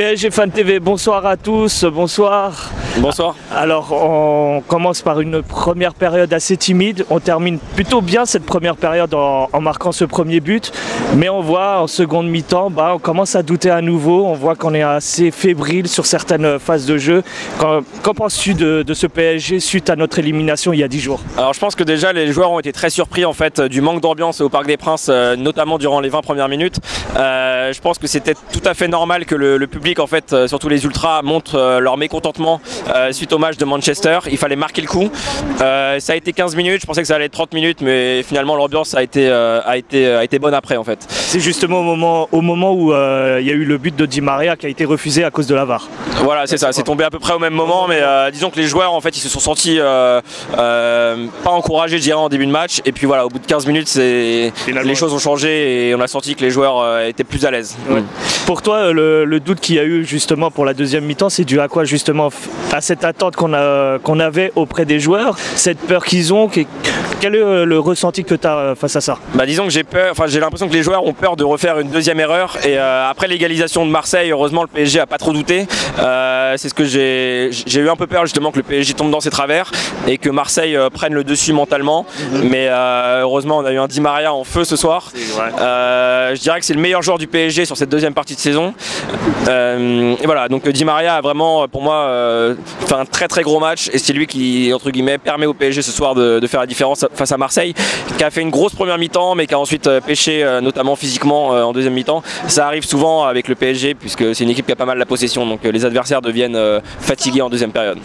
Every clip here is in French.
PSG Fan TV, bonsoir à tous, bonsoir. Bonsoir. Alors on commence par une première période assez timide, on termine plutôt bien cette première période en marquant ce premier but, mais on voit en seconde mi-temps, on commence à douter à nouveau, on voit qu'on est assez fébrile sur certaines phases de jeu. Qu'en penses-tu de ce PSG suite à notre élimination il y a 10 jours? Alors je pense que déjà les joueurs ont été très surpris en fait du manque d'ambiance au Parc des Princes, notamment durant les 20 premières minutes. Je pense que c'était tout à fait normal que le public en fait, surtout les ultras, montrent leur mécontentement suite au match de Manchester. Il fallait marquer le coup. Ça a été 15 minutes, je pensais que ça allait être 30 minutes, mais finalement l'ambiance a été bonne après en fait. C'est justement au moment où il y a eu le but de Di Maria qui a été refusé à cause de la VAR. Voilà, c'est ça, c'est tombé à peu près au même moment, mais disons que les joueurs en fait ils se sont sentis pas encouragés je dirais en début de match, et puis voilà, au bout de 15 minutes les choses ont changé et on a senti que les joueurs étaient plus à l'aise. Ouais. Pour toi, le doute qu'il y a eu justement pour la deuxième mi-temps, c'est dû à quoi justement? À cette attente qu'on avait auprès des joueurs, cette peur qu'ils ont. Quel est le ressenti que tu as face à ça? Disons que j'ai l'impression que les joueurs ont peur de refaire une deuxième erreur, et après l'égalisation de Marseille, heureusement le PSG a pas trop douté. C'est ce que j'ai eu un peu peur justement, que le PSG tombe dans ses travers et que Marseille prenne le dessus mentalement, mais heureusement on a eu un Di Maria en feu ce soir. Je dirais que c'est le meilleur joueur du PSG sur cette deuxième partie de saison, et voilà, donc Di Maria a vraiment pour moi fait un très très gros match, et c'est lui qui entre guillemets permet au PSG ce soir de faire la différence face à Marseille, qui a fait une grosse première mi-temps mais qui a ensuite pêché notamment physiquement en deuxième mi-temps. Ça arrive souvent avec le PSG puisque c'est une équipe qui a pas mal la possession, donc les adversaires deviennent fatigués en deuxième période.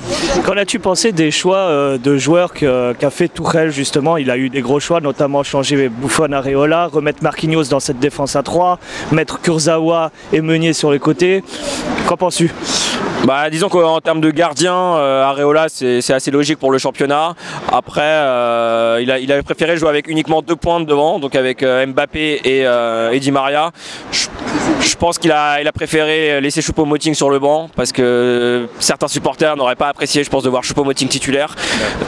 Qu'en as-tu pensé des choix de joueurs qu'a fait Tuchel justement? Il a eu des gros choix, notamment changer Buffon, Areola, remettre Marquinhos dans cette défense à 3, mettre Kurzawa et Meunier sur les côtés. Qu'en penses-tu? Disons qu'en termes de gardien, Areola c'est assez logique pour le championnat. Après il a préféré jouer avec uniquement 2 pointes devant, donc avec Mbappé et Di Maria. Je pense qu'il a préféré laisser Choupo-Moting sur le banc parce que certains supporters n'auraient pas apprécié, je pense, de voir Choupo-Moting titulaire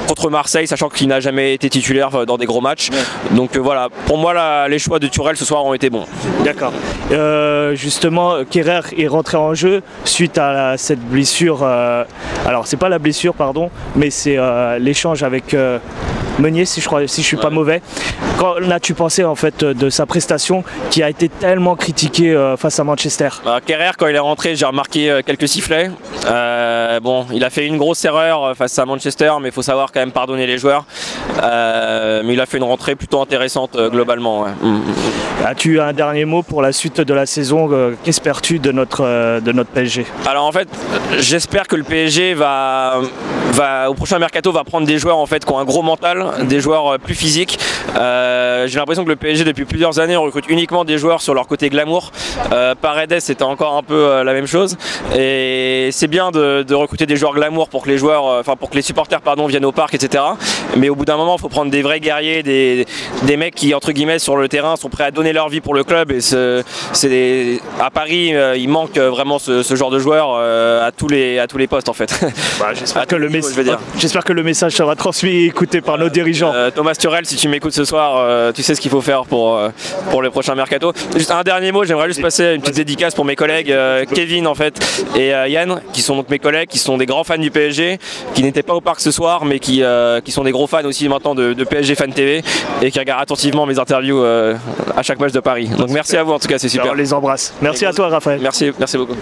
contre Marseille, sachant qu'il n'a jamais été titulaire dans des gros matchs. Donc voilà, pour moi les choix de Tuchel ce soir ont été bons. D'accord. Justement, Kerrer est rentré en jeu suite à cette blessure. Alors c'est pas la blessure, pardon, mais c'est l'échange avec Meunier, si je suis pas mauvais. Qu'en as-tu pensé en fait de sa prestation qui a été tellement critiquée face à Manchester? Kerrer, quand il est rentré, j'ai remarqué quelques sifflets. Bon, il a fait une grosse erreur face à Manchester, mais il faut savoir quand même pardonner les joueurs. Mais il a fait une rentrée plutôt intéressante globalement. Ouais. As-tu un dernier mot pour la suite de la saison? Qu'espères-tu de notre PSG? Alors en fait, j'espère que le PSG au prochain mercato va prendre des joueurs en fait qui ont un gros mental, des joueurs plus physiques. J'ai l'impression que le PSG depuis plusieurs années on recrute uniquement des joueurs sur leur côté glamour. Paredes c'était encore un peu la même chose, et c'est bien de recruter des joueurs glamour pour que les supporters viennent au parc, etc. Mais au bout d'un moment il faut prendre des vrais guerriers, des mecs qui entre guillemets sur le terrain sont prêts à donner leur vie pour le club, et à Paris il manque vraiment ce genre de joueurs à tous les postes en fait. J'espère que le message sera transmis et écouté par nos dirigeants. Thomas Tuchel, si tu m'écoutes ce soir, tu sais ce qu'il faut faire pour le prochain mercato. Juste un dernier mot, j'aimerais juste passer une petite dédicace pour mes collègues Kevin en fait et Yann, qui sont donc mes collègues, qui sont des grands fans du PSG, qui n'étaient pas au parc ce soir, mais qui sont des gros fans aussi maintenant de PSG Fan TV, et qui regardent attentivement mes interviews à chaque match de Paris. Donc merci à vous en tout cas, c'est super. On les embrasse. Merci à toi Raphaël. Merci beaucoup.